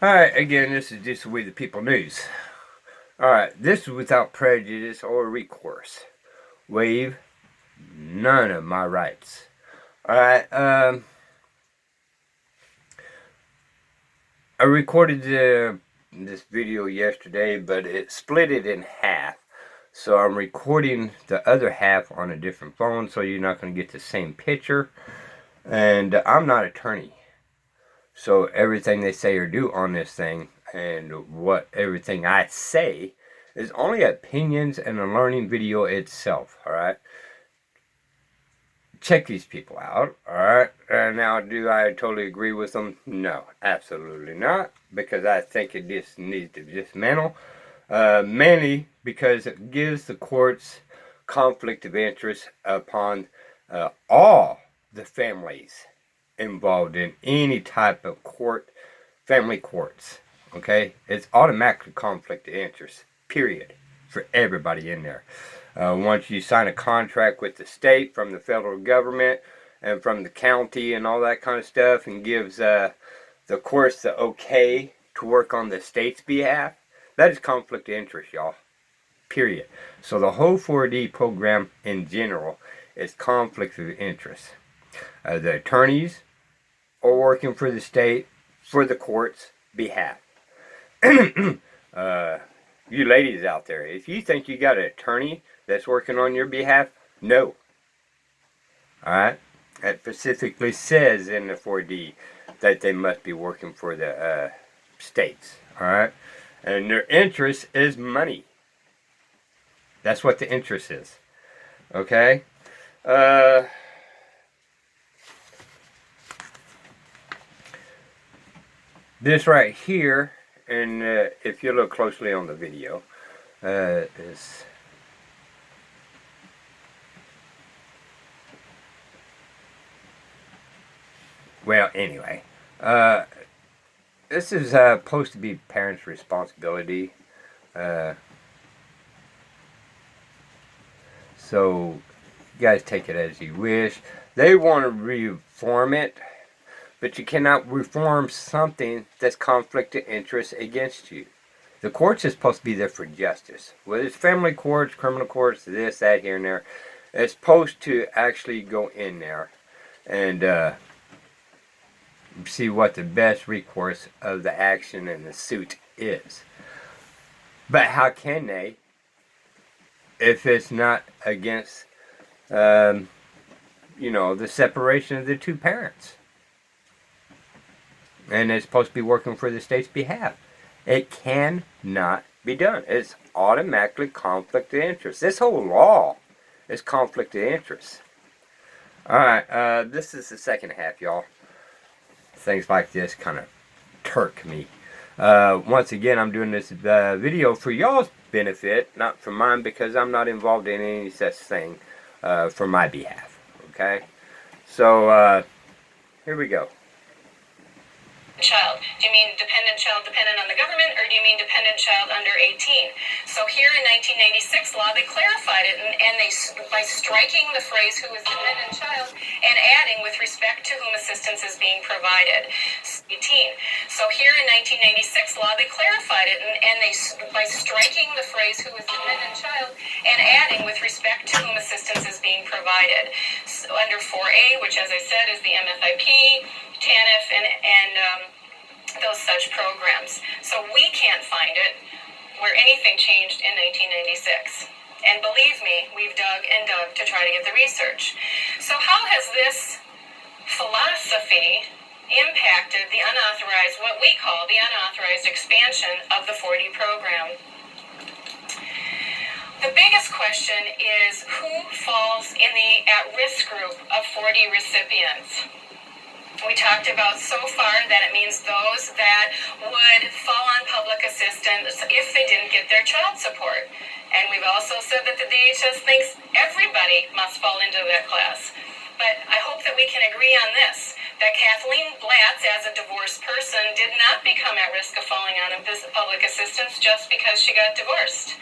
Alright, again, this is just We the People News. Alright, this is without prejudice or recourse. Waive none of my rights. Alright, I recorded this video yesterday, but it split it in half. So I'm recording the other half on a different phone, so you're not going to get the same picture. And I'm not an attorney. So everything they say or do on this thing, and everything I say, is only opinions and a learning video itself, alright? Check these people out, alright? Now, do I totally agree with them? No, absolutely not, because I think it just needs to dismantle. Mainly because it gives the courts conflict of interest upon all the families involved in any type of court, family courts. Okay, it's automatically conflict of interest, period, for everybody in there. Once you sign a contract with the state, from the federal government, and from the county, and all that kind of stuff, and gives the courts the okay to work on the state's behalf, that is conflict of interest, y'all. Period. So the whole 4D program in general is conflict of interest. The attorneys are working for the state, for the court's behalf. You ladies out there, if you think you got an attorney that's working on your behalf, no. Alright? It specifically says in the 4D that they must be working for the states. Alright? And their interest is money. That's what the interest is. Okay? This right here, and if you look closely on the video, is... Well, anyway, this is supposed to be parents' responsibility. So, you guys take it as you wish. They want to reform it, but you cannot reform something that's conflict of interest against you. The courts is supposed to be there for justice. Whether it's family courts, criminal courts, this, that, here, and there, it's supposed to actually go in there and see what the best recourse of the action and the suit is. But how can they, if it's not against, the separation of the two parents? And it's supposed to be working for the state's behalf. It cannot be done. It's automatically conflict of interest. This whole law is conflict of interest. Alright, this is the second half, y'all. Things like this kind of turk me. Once again, I'm doing this video for y'all's benefit, not for mine, because I'm not involved in any such thing for my behalf. Okay? So, here we go. Child. Do you mean dependent child dependent on the government, or do you mean dependent child under 18? So here in 1986 law, they clarified it, and they, by striking the phrase who is dependent child and adding with respect to whom assistance is being provided. 18. So here in 1986 law, they clarified it, and they, by striking the phrase who is dependent child and adding with respect to whom assistance is being provided. So under 4A, which as I said is the MFIP, TANF, and those such programs. So we can't find it where anything changed in 1996. And believe me, we've dug and dug to try to get the research. So how has this philosophy impacted the unauthorized, what we call the unauthorized expansion of the 4D program? The biggest question is who falls in the at-risk group of 4D recipients? We talked about so far that it means those that would fall on public assistance if they didn't get their child support. And we've also said that the DHS thinks everybody must fall into that class. But I hope that we can agree on this, that Kathleen Blatz, as a divorced person, did not become at risk of falling on public assistance just because she got divorced.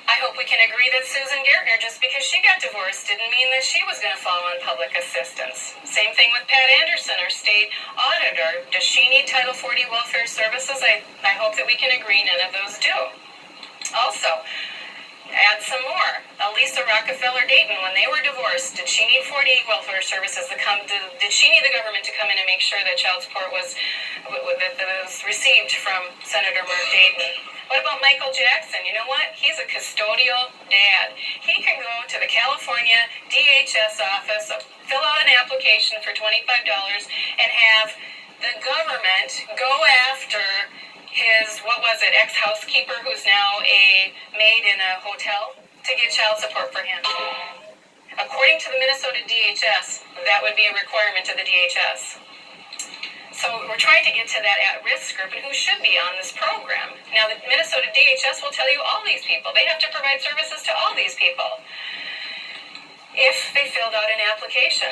I hope we can agree that Susan Gertner, just because she got divorced, didn't mean that she was going to fall on public assistance. Same thing with Pat Anderson, our state auditor. Does she need Title 40 welfare services? I hope that we can agree none of those do. Also, add some more. Elisa Rockefeller Dayton, when they were divorced, did she need 40 welfare services to come? Did she need the government to come in and make sure that child support was received from Senator Mark Dayton? What about Michael Jackson? You know what? He's a custodial dad. He can go to the California DHS office, fill out an application for $25, and have the government go after his, ex-housekeeper who's now a maid in a hotel to get child support for him. According to the Minnesota DHS, that would be a requirement of the DHS. So we're trying to get to that at-risk group and who should be on this program. Now, the Minnesota DHS will tell you all these people. They have to provide services to all these people if they filled out an application.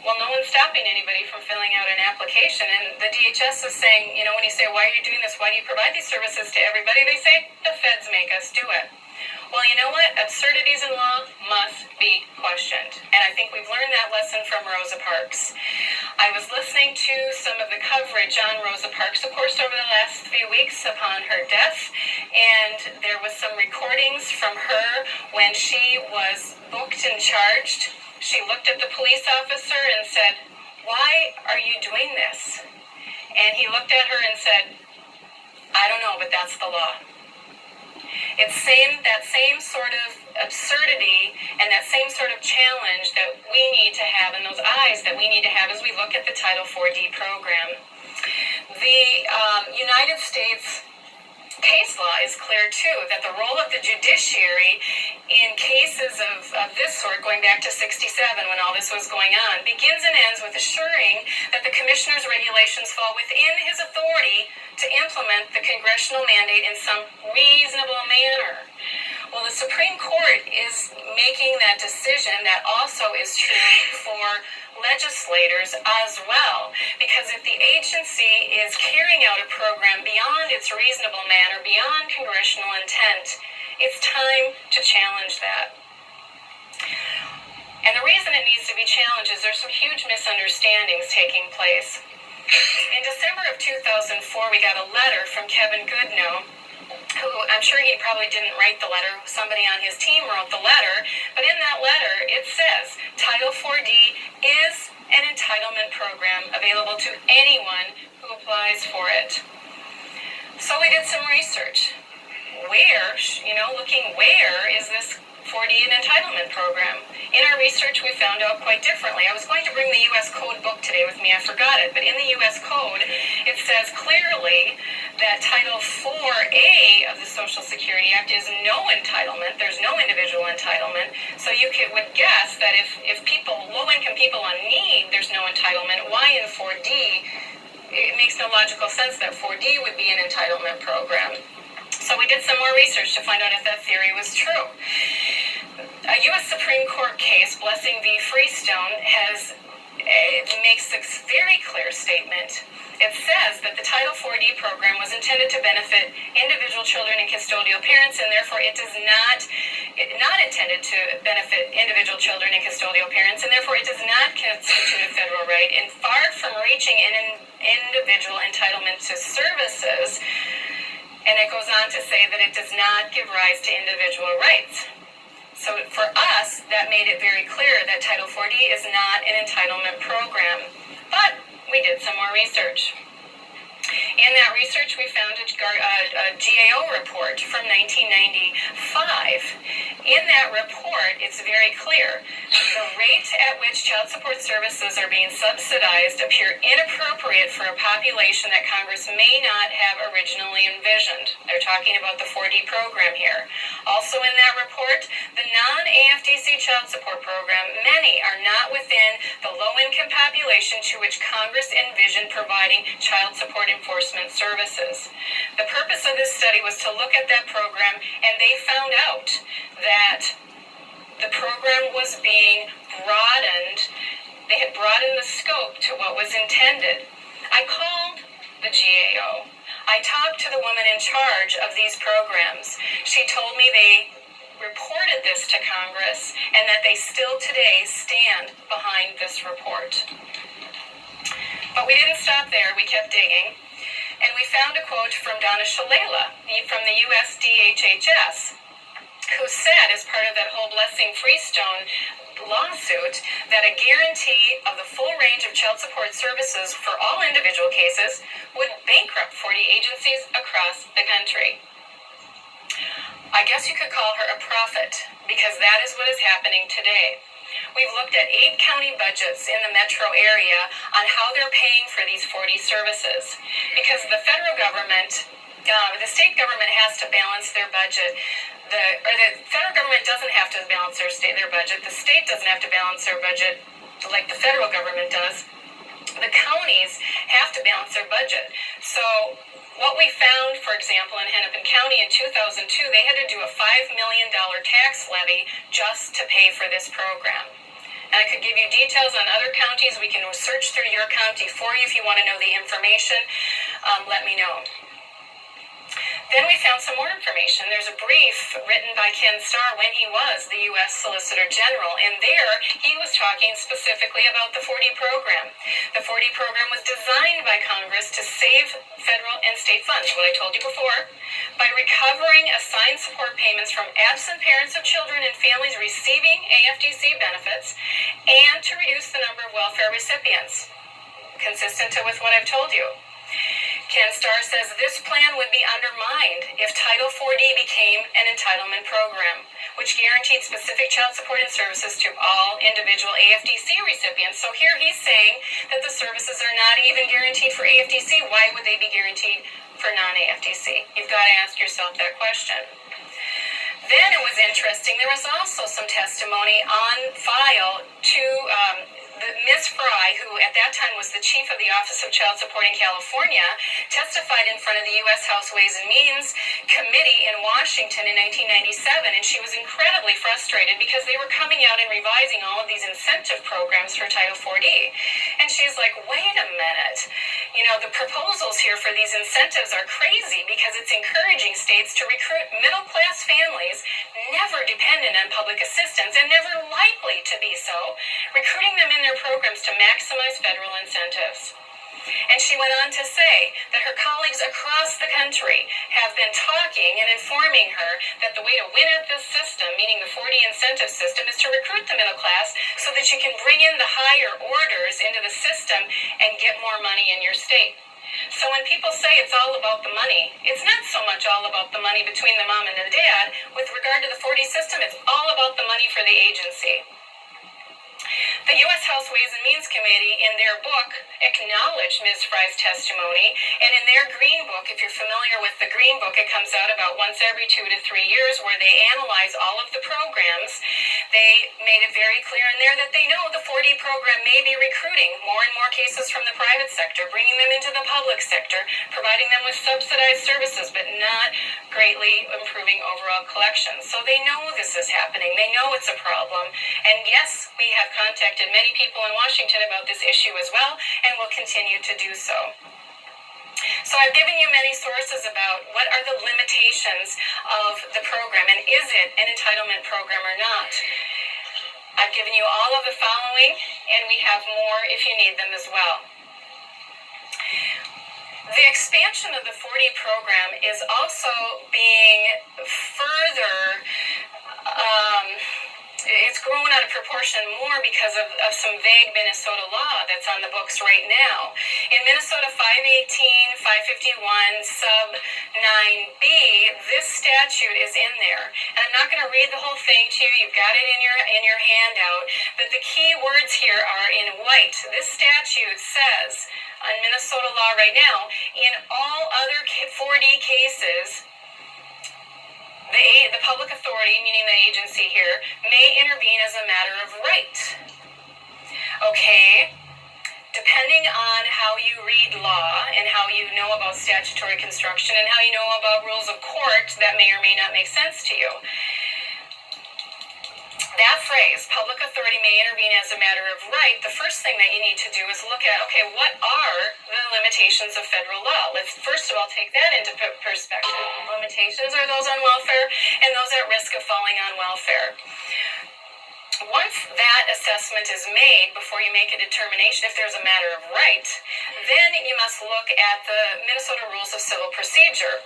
Well, no one's stopping anybody from filling out an application. And the DHS is saying, when you say, why are you doing this? Why do you provide these services to everybody? They say, the feds make us do it. Well, you know what? Absurdities in law must be questioned. And I think we've learned that lesson from Rosa Parks. I was listening to some of the coverage on Rosa Parks, of course, over the last few weeks upon her death. And there was some recordings from her when she was booked and charged. She looked at the police officer and said, "Why are you doing this?" And he looked at her and said, "I don't know, but that's the law." It's that same sort of absurdity and that same sort of challenge that we need to have, and those eyes that we need to have as we look at the Title 4D program. The United States case law is clear, too, that the role of the judiciary in cases of this sort, going back to 67 when all this was going on, begins and ends with assuring that the commissioner's regulations fall within his authority to implement the congressional mandate in some reasonable manner. Well, the Supreme Court is making that decision. That also is true for legislators as well, because if the agency is carrying out a program beyond its reasonable manner, beyond congressional intent, it's time to challenge that. And the reason it needs to be challenged is there's some huge misunderstandings taking place. In December of 2004, we got a letter from Kevin Goodnow, who I'm sure he probably didn't write the letter. Somebody on his team wrote the letter. But in that letter, it says, Title 4D is an entitlement program available to anyone who applies for it. So we did some research. Where is this 4D an entitlement program? In our research, we found out quite differently. I was going to bring the U.S. Code book today with me. I forgot it. But in the U.S. Code, it says clearly that Title 4A of the Social Security Act is no entitlement. There's no individual entitlement. So you would guess that if low-income people on need, there's no entitlement, why in 4D? It makes no logical sense that 4D would be an entitlement program. So we did some more research to find out if that theory was true. A U.S. Supreme Court case, Blessing v. Freestone, makes this very clear statement. It says that the Title 4D program was intended to benefit individual children and custodial parents, and therefore it is not intended to benefit individual children and custodial parents, and therefore it does not constitute a federal right, and far from reaching an individual entitlement to services. And it goes on to say that it does not give rise to individual rights. So for us, that made it very clear that Title 4D is not an entitlement program. But we did some more research. In that research, we found a GAO report from 1995. In that report, it's very clear. The rate at which child support services are being subsidized appear inappropriate for a population that Congress may not have originally envisioned. They're talking about the 4D program here. Also in that report, the non-AFDC child support program, many are not within the low-income population to which Congress envisioned providing child support enforcement services. The purpose of this study was to look at that program, and they found out that the program was being broadened. They had broadened the scope to what was intended. I called the GAO. I talked to the woman in charge of these programs. She told me they reported this to Congress and that they still today stand behind this report. But we didn't stop there. We kept digging. And we found a quote from Donna Shalala from the US DHHS, who said, as part of that whole Blessing Freestone lawsuit, that a guarantee of the full range of child support services for all individual cases would bankrupt 40 agencies across the country. I guess you could call her a prophet, because that is what is happening today. We've looked at 8 county budgets in the metro area on how they're paying for these 40 services, because the federal government, the state government has to balance their budget. The federal government doesn't have to balance their budget. The state doesn't have to balance their budget like the federal government does. The counties have to balance their budget. So what we found, for example, in Hennepin County in 2002, they had to do a $5 million tax levy just to pay for this program. And I could give you details on other counties. We can search through your county for you if you want to know the information. Let me know. Then we found some more information. There's a brief written by Ken Starr when he was the U.S. Solicitor General, and there he was talking specifically about the 40 program. The 40 program was designed by Congress to save federal and state funds, what I told you before, by recovering assigned support payments from absent parents of children and families receiving AFDC benefits, and to reduce the number of welfare recipients, consistent with what I've told you. Ken Starr says this plan would be undermined if Title 4D became an entitlement program, which guaranteed specific child support and services to all individual AFDC recipients. So here he's saying that the services are not even guaranteed for AFDC. Why would they be guaranteed for non-AFDC? You've got to ask yourself that question. Then it was interesting. There was also some testimony on file to Ms. Fry, who at that time was the chief of the Office of Child Support in California, testified in front of the U.S. House Ways and Means Committee in Washington in 1997, and she was incredibly frustrated because they were coming out and revising all of these incentive programs for Title 4D. And she's like, wait a minute, the proposals here for these incentives are crazy because it's encouraging states to recruit middle-class families never dependent on public assistance and never likely to be so, recruiting them in their programs to maximize federal incentives. And she went on to say that her colleagues across the country have been talking and informing her that the way to win at this system, meaning the 40 incentive system, is to recruit the middle class so that you can bring in the higher orders into the system and get more money in your state. So when people say it's all about the money, it's not so much all about the money between the mom and the dad. With regard to the 40 system, it's all about the money for the agency. The U.S. House Ways and Means Committee, in their book, acknowledged Ms. Fry's testimony, and in their Green Book, if you're familiar with the Green Book, it comes out about once every 2 to 3 years, where they analyze all of the programs. They made it very clear in there that they know the 4D program may be recruiting more and more cases from the private sector, bringing them into the public sector, providing them with subsidized services, but not greatly improving overall collections. So they know this is happening. They know it's a problem. And yes, we have contacted many people in Washington about this issue as well, and will continue to do so. So I've given you many sources about what are the limitations of the program, and is it an entitlement program or not? I've given you all of the following, and we have more if you need them as well. The expansion of the 4D program is also being further it's grown out of proportion more because of some vague Minnesota law that's on the books right now. In Minnesota 518, 551, sub 9B, this statute is in there. And I'm not going to read the whole thing to you. You've got it in your handout. But the key words here are in white. This statute says, on Minnesota law right now, in all other 4D cases, the public authority, meaning the agency here, may intervene as a matter of right. Okay? Depending on how you read law and how you know about statutory construction and how you know about rules of court, that may or may not make sense to you. That phrase, public authority may intervene as a matter of right, the first thing that you need to do is look at, okay, what are the limitations of federal law? Let's first of all take that into perspective. expectations are those on welfare and those at risk of falling on welfare. Once that assessment is made, before you make a determination if there's a matter of right, then you must look at the Minnesota Rules of Civil Procedure.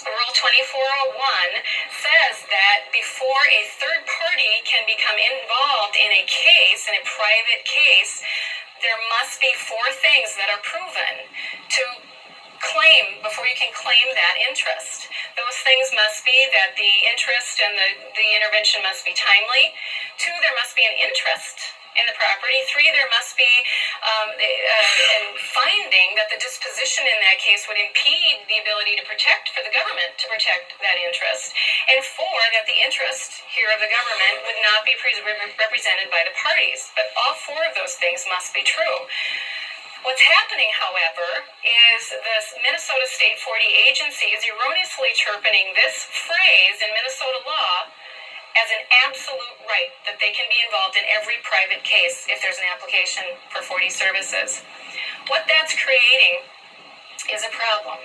Rule 2401 says that before a third party can become involved in a case, in a private case, there must be 4 things that are proven to claim before you can claim that interest. Those things must be that the interest and the intervention must be timely. 2, there must be an interest in the property. 3, there must be a finding that the disposition in that case would impede the ability to protect, for the government to protect that interest. And 4, that the interest here of the government would not be represented by the parties. But all 4 of those things must be true. What's happening, however, is the Minnesota State 40 Agency is erroneously interpreting this phrase in Minnesota law as an absolute right that they can be involved in every private case if there's an application for 40 services. What that's creating is a problem,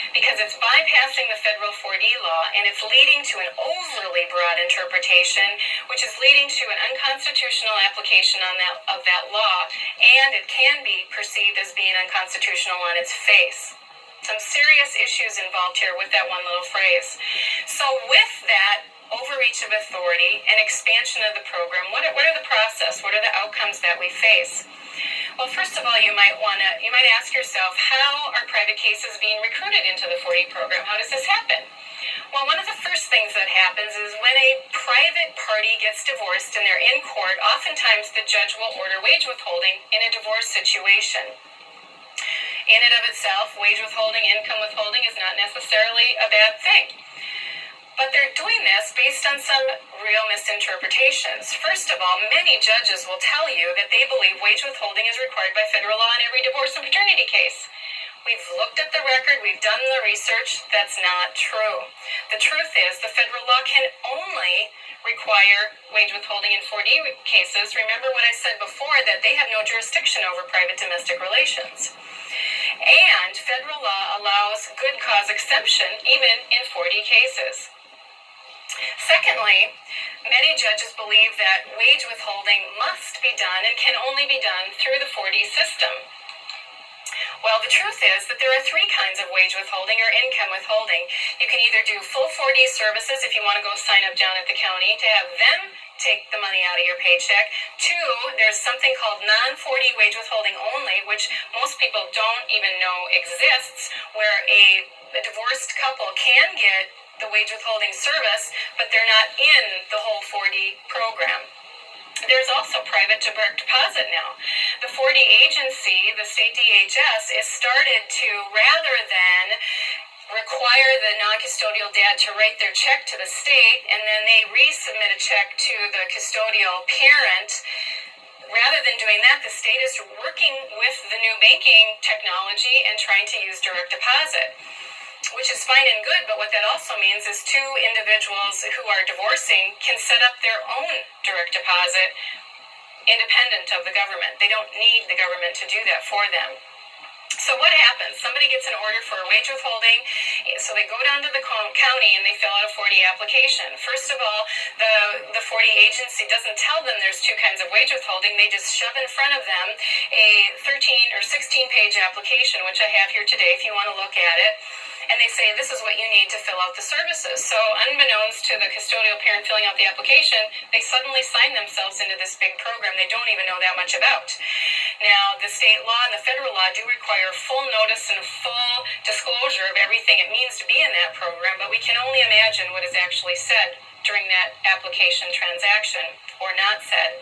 because it's bypassing the federal 4D law, and it's leading to an overly broad interpretation, which is leading to an unconstitutional application of that law, and it can be perceived as being unconstitutional on its face. Some serious issues involved here with that one little phrase. So with that overreach of authority and expansion of the program, what are the process? What are the outcomes that we face? Well, first of all, you might ask yourself, how are private cases being recruited into the 40 program? How does this happen? Well, one of the first things that happens is when a private party gets divorced and they're in court, oftentimes the judge will order wage withholding in a divorce situation. In and of itself, wage withholding, income withholding is not necessarily a bad thing. But they're doing this based on some real misinterpretations. First of all, many judges will tell you that they believe wage withholding is required by federal law in every divorce and paternity case. We've looked at the record, we've done the research. That's not true. The truth is the federal law can only require wage withholding in 4D cases. Remember what I said before, that they have no jurisdiction over private domestic relations. And federal law allows good cause exemption even in 4D cases. Secondly, many judges believe that wage withholding must be done and can only be done through the 4D system. Well, the truth is that there are 3 kinds of wage withholding or income withholding. You can either do full 4D services if you want to go sign up down at the county to have them take the money out of your paycheck. 2, there's something called non-4D wage withholding only, which most people don't even know exists, where a divorced couple can get the wage withholding service, but they're not in the whole 4D program. There's also private direct deposit now. The 4D agency, the state DHS, is started to, rather than require the non-custodial dad to write their check to the state and then they resubmit a check to the custodial parent, rather than doing that, the state is working with the new banking technology and trying to use direct deposit, which is fine and good, but what that also means is 2 individuals who are divorcing can set up their own direct deposit independent of the government. They don't need the government to do that for them. So what happens? Somebody gets an order for wage withholding, so they go down to the county and they fill out a 4D application. First of all, the 4D agency doesn't tell them there's 2 kinds of wage withholding. They just shove in front of them a 13 or 16-page application, which I have here today if you want to look at it. And they say, this is what you need to fill out the services. So unbeknownst to the custodial parent filling out the application, they suddenly sign themselves into this big program they don't even know that much about. Now, the state law and the federal law do require full notice and full disclosure of everything it means to be in that program, but we can only imagine what is actually said during that application transaction or not said.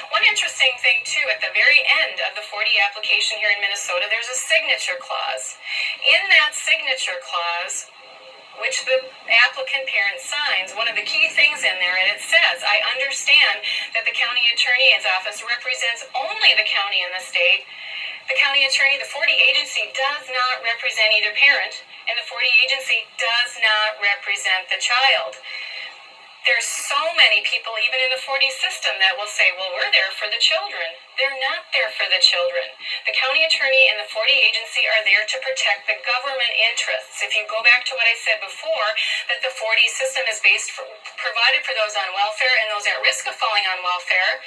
One interesting thing, too, at the very end of the 4D application here in Minnesota, there's a signature clause. In that signature clause, which the applicant parent signs, one of the key things in there, and it says, I understand that the county attorney's office represents only the county and the state. The county attorney, the 4D agency, does not represent either parent, and the 4D agency does not represent the child. There's so many people, even in the 40 system, that will say, well, we're there for the children. They're not there for the children. The county attorney and the 40 agency are there to protect the government interests. If you go back to what I said before, that the 40 system is provided for those on welfare and those at risk of falling on welfare,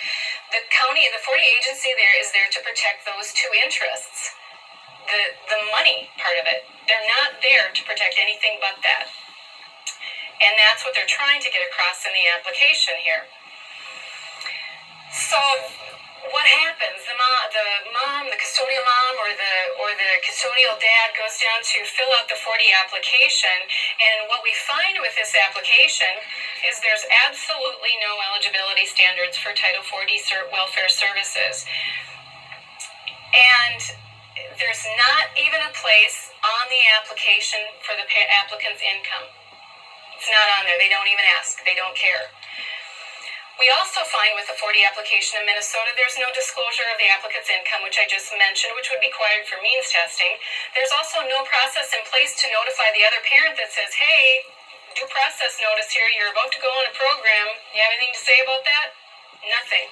the 40 agency there is there to protect those two interests. The money part of it. They're not there to protect anything but that. And that's what they're trying to get across in the application here. So what happens? The mom, the custodial mom, or the custodial dad goes down to fill out the 40 application, and what we find with this application is there's absolutely no eligibility standards for Title 40 welfare services. And there's not even a place on the application for the applicant's income. It's not on there. They don't even ask. They don't care. We also find with the 40 application in Minnesota, there's no disclosure of the applicant's income, which I just mentioned, which would be required for means testing. There's also no process in place to notify the other parent that says, hey, due process notice here, you're about to go on a program. You have anything to say about that? Nothing.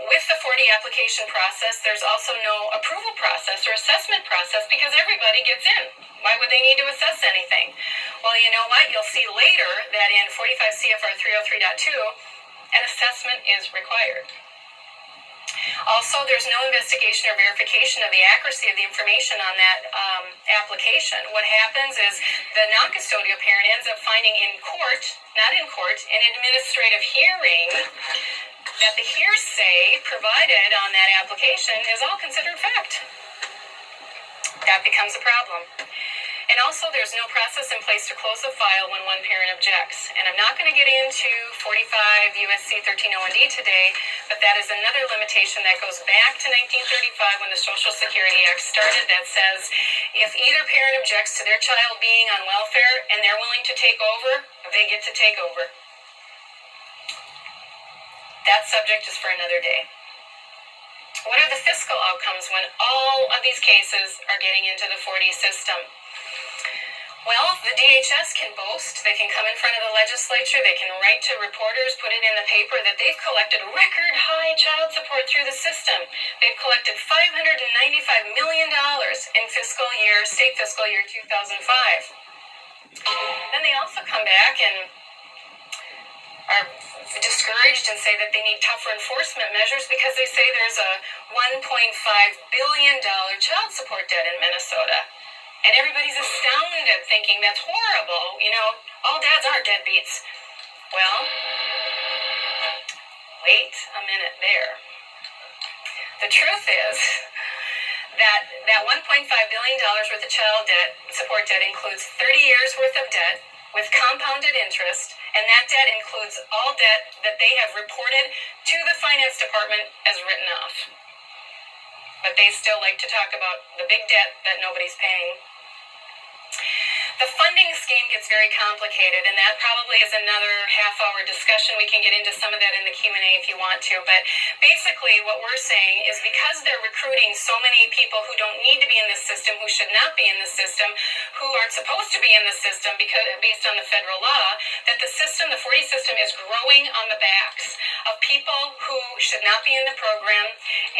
With the 40 application process, there's also no approval process or assessment process because everybody gets in. Why would they need to assess anything? Well, you know what? You'll see later that in 45 CFR 303.2, an assessment is required. Also, there's no investigation or verification of the accuracy of the information on that application. What happens is the non-custodial parent ends up finding in court, not in court, in administrative hearing, that the hearsay provided on that application is all considered fact. That becomes a problem. And also, there's no process in place to close the file when one parent objects. And I'm not going to get into 45 U.S.C. 1301D today, but that is another limitation that goes back to 1935 when the Social Security Act started that says if either parent objects to their child being on welfare and they're willing to take over, they get to take over. That subject is for another day. What are the fiscal outcomes when all of these cases are getting into the 40 system? Well, the DHS can boast, they can come in front of the legislature, they can write to reporters, put it in the paper that they've collected record high child support through the system. They've collected $595 million in state fiscal year 2005. Then they also come back and are discouraged and say that they need tougher enforcement measures because they say there's a $1.5 billion child support debt in Minnesota. And everybody's astounded, thinking that's horrible. You know, all dads are deadbeats. Well, wait a minute there. The truth is that $1.5 billion worth of child support debt includes 30 years worth of debt with compounded interest, and that debt includes all debt that they have reported to the finance department as written off. But they still like to talk about the big debt that nobody's paying. The funding scheme gets very complicated, and that probably is another half-hour discussion. We can get into some of that in the Q&A if you want to, but basically what we're saying is because they're recruiting so many people who don't need to be in this system, who should not be in the system, who aren't supposed to be in the system because based on the federal law, that the 40 system is growing on the backs of people who should not be in the program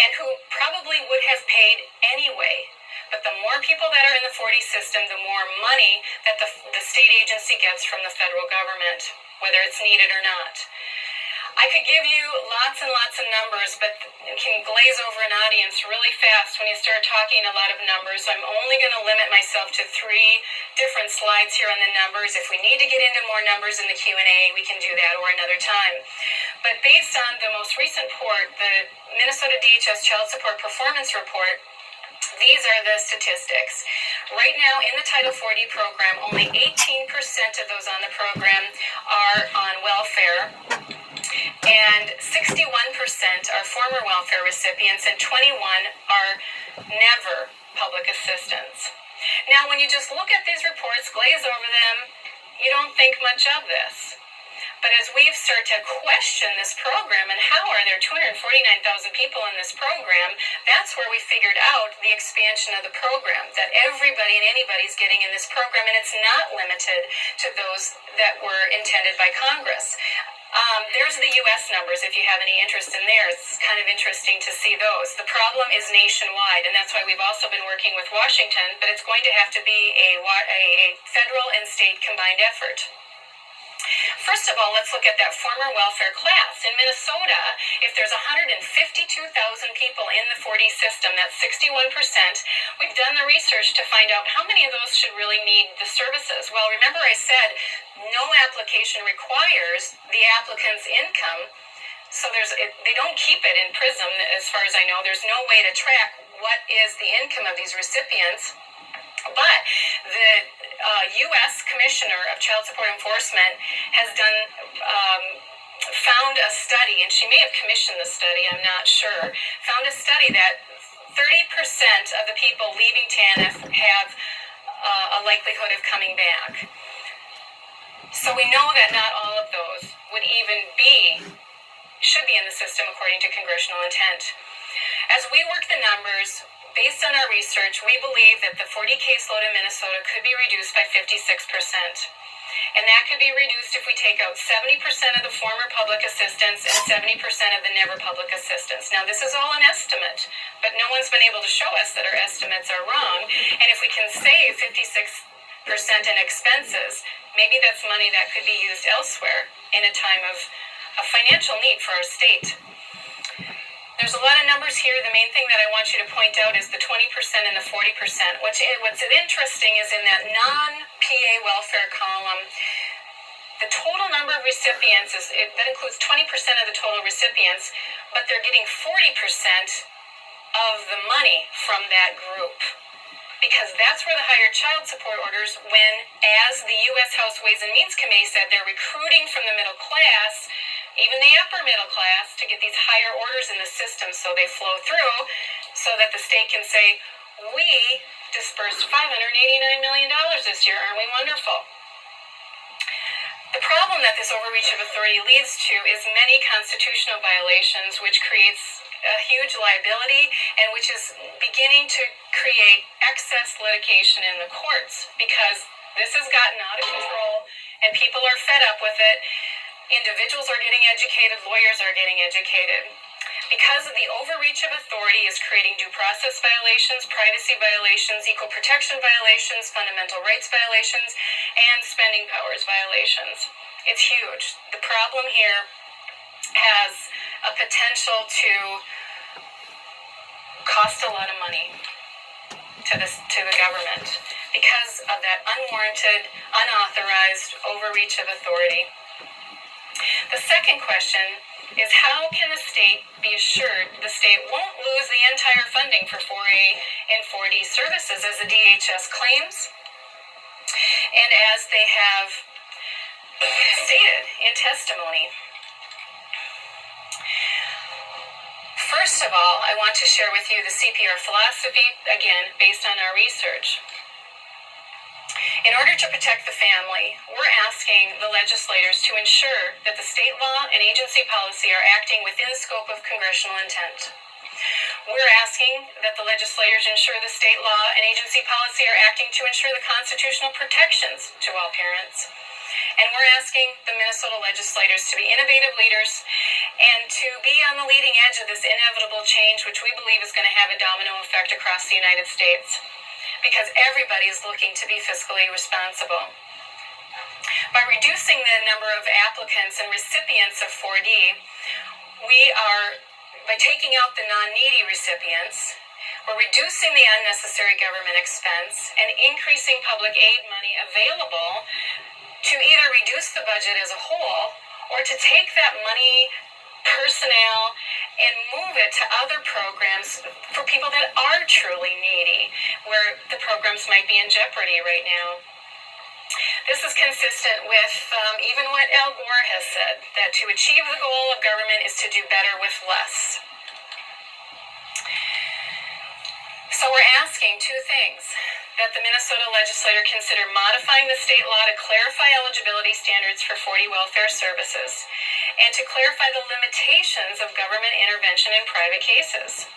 and who probably would have paid anyway. But the more people that are in the 40 system, the more money that the state agency gets from the federal government, whether it's needed or not. I could give you lots and lots of numbers, but it can glaze over an audience really fast when you start talking a lot of numbers. I'm only going to limit myself to 3 different slides here on the numbers. If we need to get into more numbers in the Q&A, we can do that or another time. But based on the most recent report, the Minnesota DHS Child Support Performance Report, these are the statistics. Right now in the Title 40 program, only 18% of those on the program are on welfare, and 61% are former welfare recipients, and 21 are never public assistance. Now, when you just look at these reports, glaze over them, you don't think much of this. But as we've started to question this program and how are there 249,000 people in this program, that's where we figured out the expansion of the program, that everybody and anybody's getting in this program, and it's not limited to those that were intended by Congress. There's the U.S. numbers if you have any interest in there. It's kind of interesting to see those. The problem is nationwide, and that's why we've also been working with Washington, but it's going to have to be a federal and state combined effort. First of all, let's look at that former welfare class. In Minnesota, if there's 152,000 people in the 4D system, that's 61%. We've done the research to find out how many of those should really need the services. Well, remember I said no application requires the applicant's income. So they don't keep it in PRISM, as far as I know. There's no way to track what is the income of these recipients. But the U.S. Commissioner of Child Support Enforcement has found a study, and she may have commissioned the study, I'm not sure, found a study that 30% of the people leaving TANF have a likelihood of coming back. So we know that not all of those should be in the system according to congressional intent. As we work the numbers, based on our research, we believe that the 40 caseload in Minnesota could be reduced by 56%. And that could be reduced if we take out 70% of the former public assistance and 70% of the never public assistance. Now, this is all an estimate, but no one's been able to show us that our estimates are wrong. And if we can save 56% in expenses, maybe that's money that could be used elsewhere in a time of financial need for our state. There's a lot of numbers here. The main thing that I want you to point out is the 20% and the 40%. What's interesting is in that non-PA welfare column, the total number of recipients, that includes 20% of the total recipients, but they're getting 40% of the money from that group. Because that's where the higher child support orders, when, as the U.S. House Ways and Means Committee said, they're recruiting from the middle class, even the upper middle class, to get these higher orders in the system so they flow through, so that the state can say, we dispersed $589 million this year, aren't we wonderful? The problem that this overreach of authority leads to is many constitutional violations, which creates a huge liability and which is beginning to create excess litigation in the courts, because this has gotten out of control and people are fed up with it. Individuals are getting educated, lawyers are getting educated. Because of the overreach of authority is creating due process violations, privacy violations, equal protection violations, fundamental rights violations, and spending powers violations. It's huge. The problem here has a potential to cost a lot of money to the government because of that unwarranted, unauthorized overreach of authority. The second question is, how can the state be assured the state won't lose the entire funding for 4A and 4D services as the DHS claims and as they have stated in testimony? First of all, I want to share with you the CPR philosophy, again, based on our research. In order to protect the family, we're asking the legislators to ensure that the state law and agency policy are acting within the scope of congressional intent. We're asking that the legislators ensure the state law and agency policy are acting to ensure the constitutional protections to all parents. And we're asking the Minnesota legislators to be innovative leaders and to be on the leading edge of this inevitable change, which we believe is going to have a domino effect across the United States, because everybody is looking to be fiscally responsible. By reducing the number of applicants and recipients of 4D, by taking out the non-needy recipients, we're reducing the unnecessary government expense and increasing public aid money available to either reduce the budget as a whole or to take that money, personnel, and move it to other programs for people that are truly needy, where the programs might be in jeopardy right now. This is consistent with even what Al Gore has said, that to achieve the goal of government is to do better with less. So we're asking two things. that the Minnesota legislature consider modifying the state law to clarify eligibility standards for 40 welfare services and to clarify the limitations of government intervention in private cases.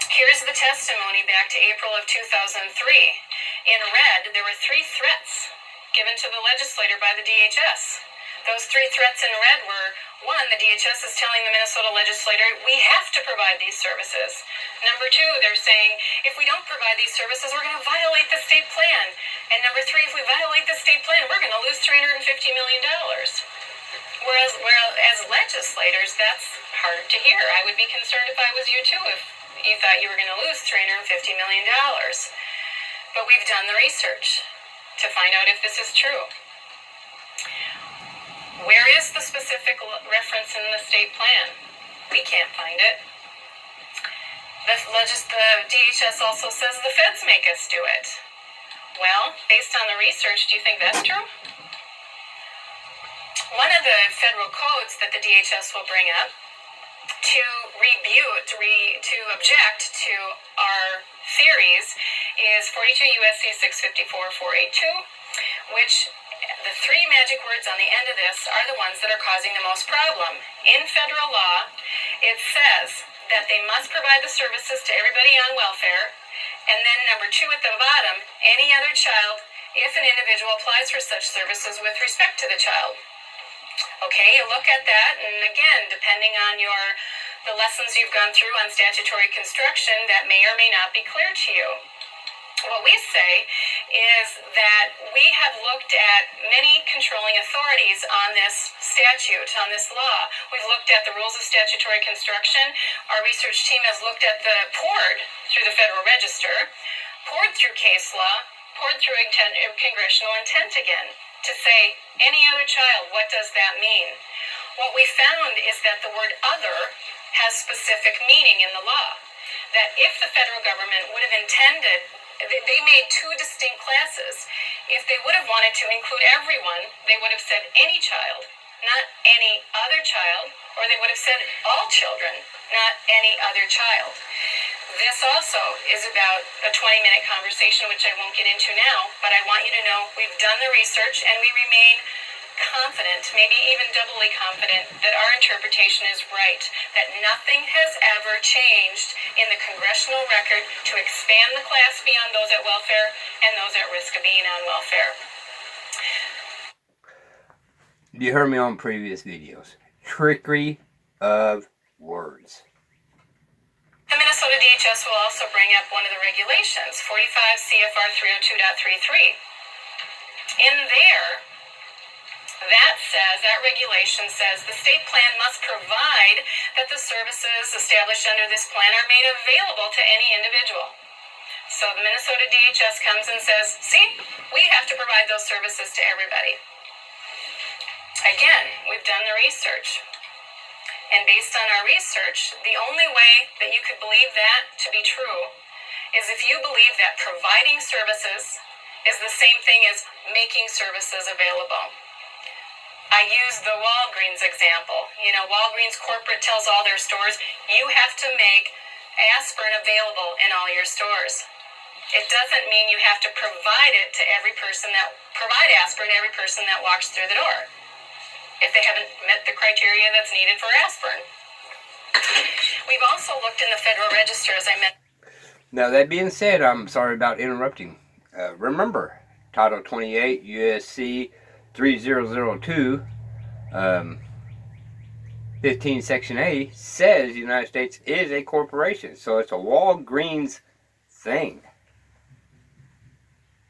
Here's the testimony back to April of 2003. In red, there were 3 threats given to the legislator by the DHS. Those 3 threats in red were, 1, the DHS is telling the Minnesota legislator, we have to provide these services. Number 2, they're saying, if we don't provide these services, we're going to violate the state plan. And number 3, if we violate the state plan, we're going to lose $350 million. Whereas as legislators, that's hard to hear. I would be concerned if I was you too, if you thought you were going to lose $350 million. But we've done the research to find out if this is true. Where is the specific reference in the state plan? We can't find it. The DHS also says the feds make us do it. Well, based on the research, do you think that's true? One of the federal codes that the DHS will bring up to object to our theories is 42 U.S.C. 654-482, which the 3 magic words on the end of this are the ones that are causing the most problem. In federal law, it says that they must provide the services to everybody on welfare, and then number 2 at the bottom, any other child, if an individual applies for such services with respect to the child. Okay, you look at that, and again, depending on the lessons you've gone through on statutory construction, that may or may not be clear to you. What we say is that we have looked at many controlling authorities on this statute, on this law. We've looked at the rules of statutory construction. Our research team has looked at poured through the Federal Register, poured through case law, poured through congressional intent again, to say, any other child, what does that mean? What we found is that the word other has specific meaning in the law. That if the federal government would have intended, they made 2 distinct classes. If they would have wanted to include everyone, they would have said any child, not any other child, or they would have said all children, not any other child. This also is about a 20-minute conversation, which I won't get into now, but I want you to know we've done the research and we remain confident, maybe even doubly confident, that our interpretation is right, that nothing has ever changed in the congressional record to expand the class beyond those at welfare and those at risk of being on welfare. You heard me on previous videos. Trickery of words. The Minnesota DHS will also bring up one of the regulations, 45 CFR 302.33. In there, that regulation says the state plan must provide that the services established under this plan are made available to any individual. So the Minnesota DHS comes and says, see, we have to provide those services to everybody. Again, we've done the research. And based on our research, the only way that you could believe that to be true is if you believe that providing services is the same thing as making services available. I use the Walgreens example. Walgreens corporate tells all their stores, you have to make aspirin available in all your stores. It doesn't mean you have to provide aspirin to every person that walks through the door, if they haven't met the criteria that's needed for aspirin. We've also looked in the Federal Register, as I mentioned. Now, that being said, I'm sorry about interrupting. Remember, Title 28 USC 3002, 15 Section A says the United States is a corporation. So it's a Walgreens thing.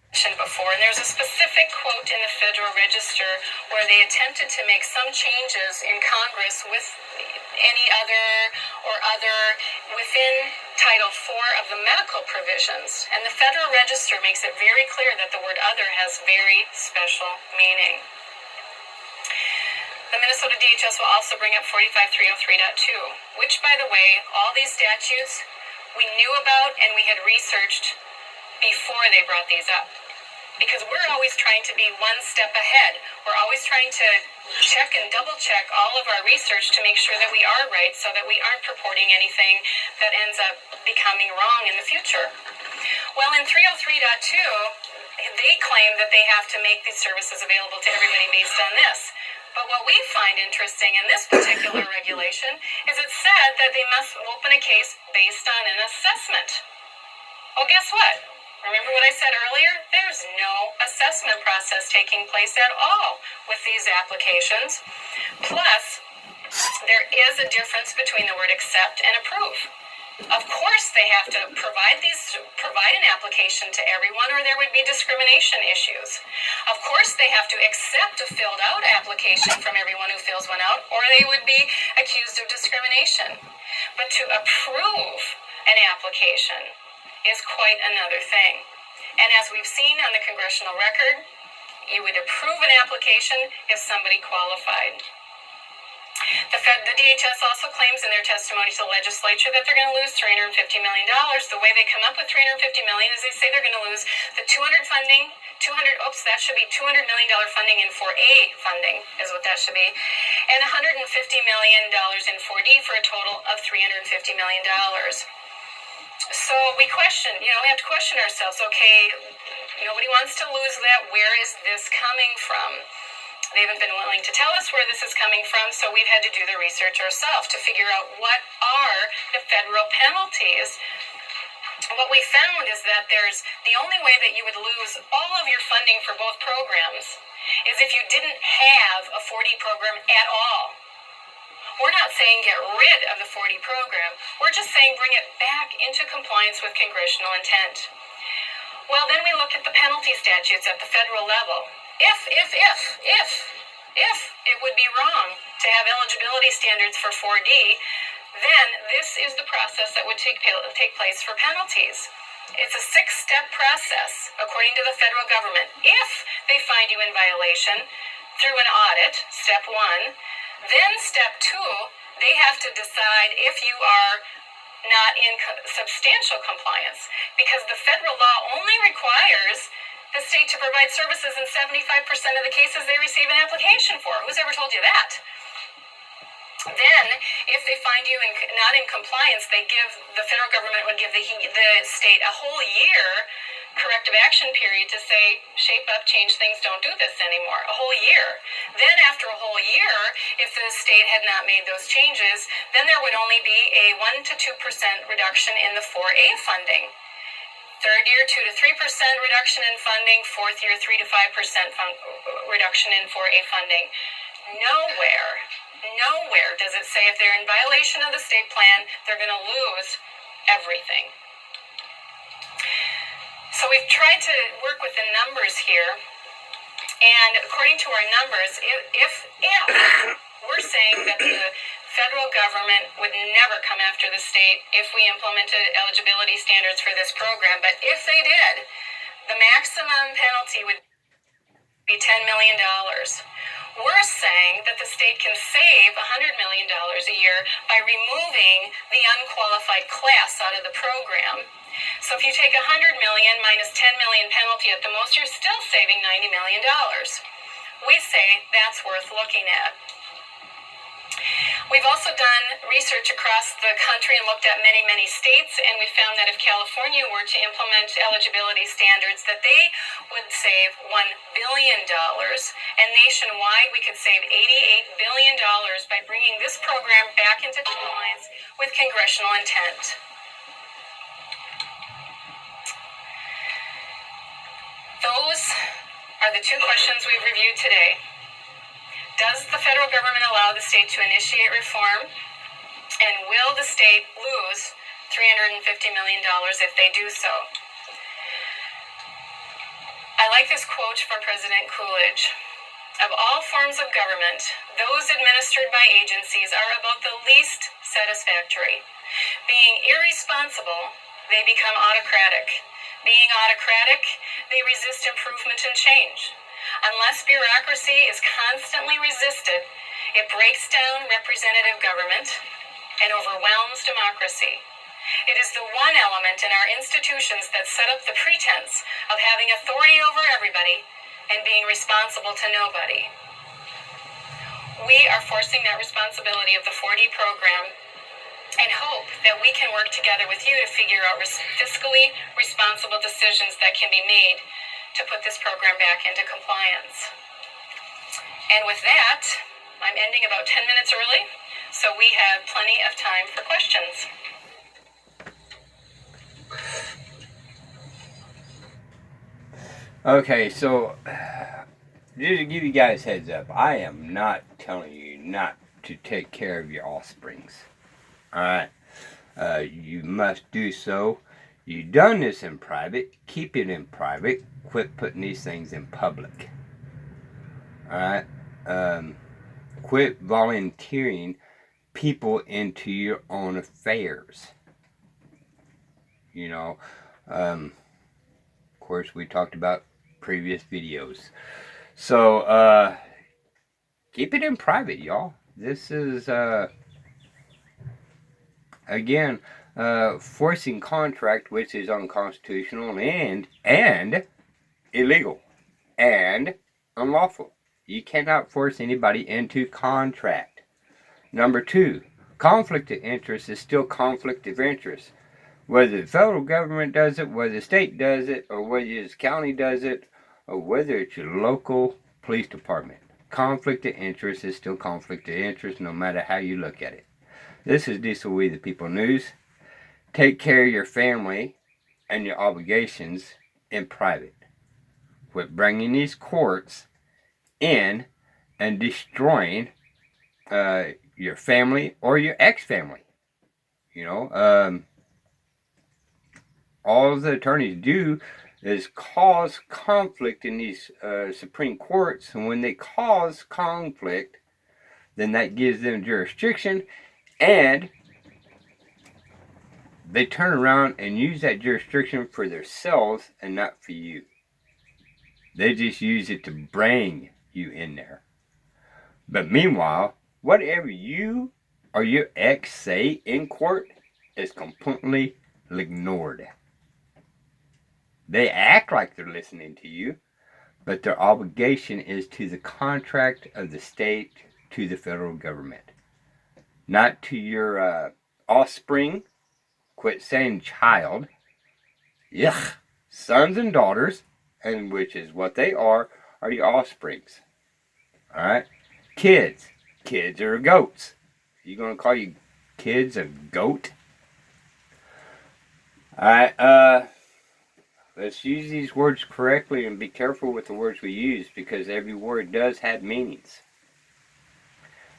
Before, and there's a specific quote in the Federal Register where they attempted to make some changes in Congress with any other within Title IV of the medical provisions. And the Federal Register makes it very clear that the word other has very special meaning. The Minnesota DHS will also bring up 45303.2, which, by the way, all these statutes we knew about and we had researched before they brought these up. Because we're always trying to be one step ahead. We're always trying to check and double check all of our research to make sure that we are right so that we aren't purporting anything that ends up becoming wrong in the future. Well, in 303.2, they claim that they have to make these services available to everybody based on this. But what we find interesting in this particular regulation is it said that they must open a case based on an assessment. Well, guess what? Remember what I said earlier? There's no assessment process taking place at all with these applications. Plus, there is a difference between the word accept and approve. Of course, they have to provide an application to everyone, or there would be discrimination issues. Of course, they have to accept a filled out application from everyone who fills one out, or they would be accused of discrimination. But to approve an application is quite another thing. And as we've seen on the congressional record, you would approve an application if somebody qualified. The DHS also claims in their testimony to the legislature that they're going to lose $350 million. The way they come up with $350 million is they say they're going to lose the that should be $200 million funding in 4A funding is what that should be, and $150 million in 4D for a total of $350 million. So we have to question ourselves, okay, nobody wants to lose that. Where is this coming from? They haven't been willing to tell us where this is coming from, so we've had to do the research ourselves to figure out what are the federal penalties. What we found is that the only way that you would lose all of your funding for both programs is if you didn't have a 4D program at all. We're not saying get rid of the 4D program. We're just saying bring it back into compliance with congressional intent. Well, then we look at the penalty statutes at the federal level. If it would be wrong to have eligibility standards for 4D, then this is the process that would take place for penalties. It's a 6-step process, according to the federal government. If they find you in violation through an audit, step 1, then step 2, they have to decide if you are not in substantial compliance, because the federal law only requires the state to provide services in 75% of the cases they receive an application for. Who's ever told you that? Then, if they find you not in compliance, the federal government would give the state a whole year corrective action period to say, shape up, change things, don't do this anymore. A whole year. Then after a whole year, if the state had not made those changes, then there would only be a 1 to 2% reduction in the 4A funding. Third year, 2 to 3% reduction in funding. Fourth year, 3 to 5% reduction in 4A funding. Nowhere does it say if they're in violation of the state plan, they're going to lose everything. So we've tried to work with the numbers here, and according to our numbers, if we're saying that the federal government would never come after the state if we implemented eligibility standards for this program, but if they did, the maximum penalty would be $10 million. We're saying that the state can save $100 million a year by removing the unqualified class out of the program. So if you take $100 million minus $10 million penalty, at the most you're still saving $90 million. We say that's worth looking at. We've also done research across the country and looked at many, many states, and we found that if California were to implement eligibility standards, that they would save $1 billion, and nationwide we could save $88 billion by bringing this program back into compliance with congressional intent. Those are the 2 questions we've reviewed today. Does the federal government allow the state to initiate reform? And will the state lose $350 million if they do so? I like this quote from President Coolidge. Of all forms of government, those administered by agencies are about the least satisfactory. Being irresponsible, they become autocratic. Being autocratic, they resist improvement and change. Unless bureaucracy is constantly resisted, it breaks down representative government and overwhelms democracy. It is the one element in our institutions that set up the pretense of having authority over everybody and being responsible to nobody. We are forcing that responsibility of the 4D program and hope that we can work together with you to figure out fiscally responsible decisions that can be made to put this program back into compliance. And with that, I'm ending about 10 minutes early, so we have plenty of time for questions. Okay, so just to give you guys heads up, I am not telling you not to take care of your offsprings. Alright? You must do so. You've done this in private. Keep it in private. Quit putting these things in public. Alright? Quit volunteering people into your own affairs. You know, of course, we talked about previous videos. So, keep it in private, y'all. This is, again, forcing contract, which is unconstitutional and illegal and unlawful. You cannot force anybody into contract. Number two, conflict of interest is still conflict of interest. Whether the federal government does it, whether the state does it, or whether the county does it, or whether it's your local police department. Conflict of interest is still conflict of interest no matter how you look at it. This is Diesel We the People News. Take care of your family and your obligations in private. Quit bringing these courts in and destroying your family or your ex-family. You know, all the attorneys do is cause conflict in these Supreme Courts, and when they cause conflict, then that gives them jurisdiction, and they turn around and use that jurisdiction for themselves and not for you. They just use it to bring you in there. But meanwhile, whatever you or your ex say in court is completely ignored. They act like they're listening to you, but their obligation is to the contract of the state to the federal government, not to your offspring. Quit saying child. Yuck. Sons and daughters, and which is what they are your offsprings. Alright? Kids. Kids are goats. You gonna call your kids a goat? Alright, let's use these words correctly and be careful with the words we use, because every word does have meanings.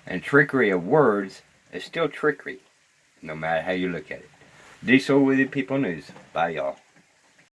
And trickery of words is still trickery, no matter how you look at it. Diesel with the People News. Bye, y'all.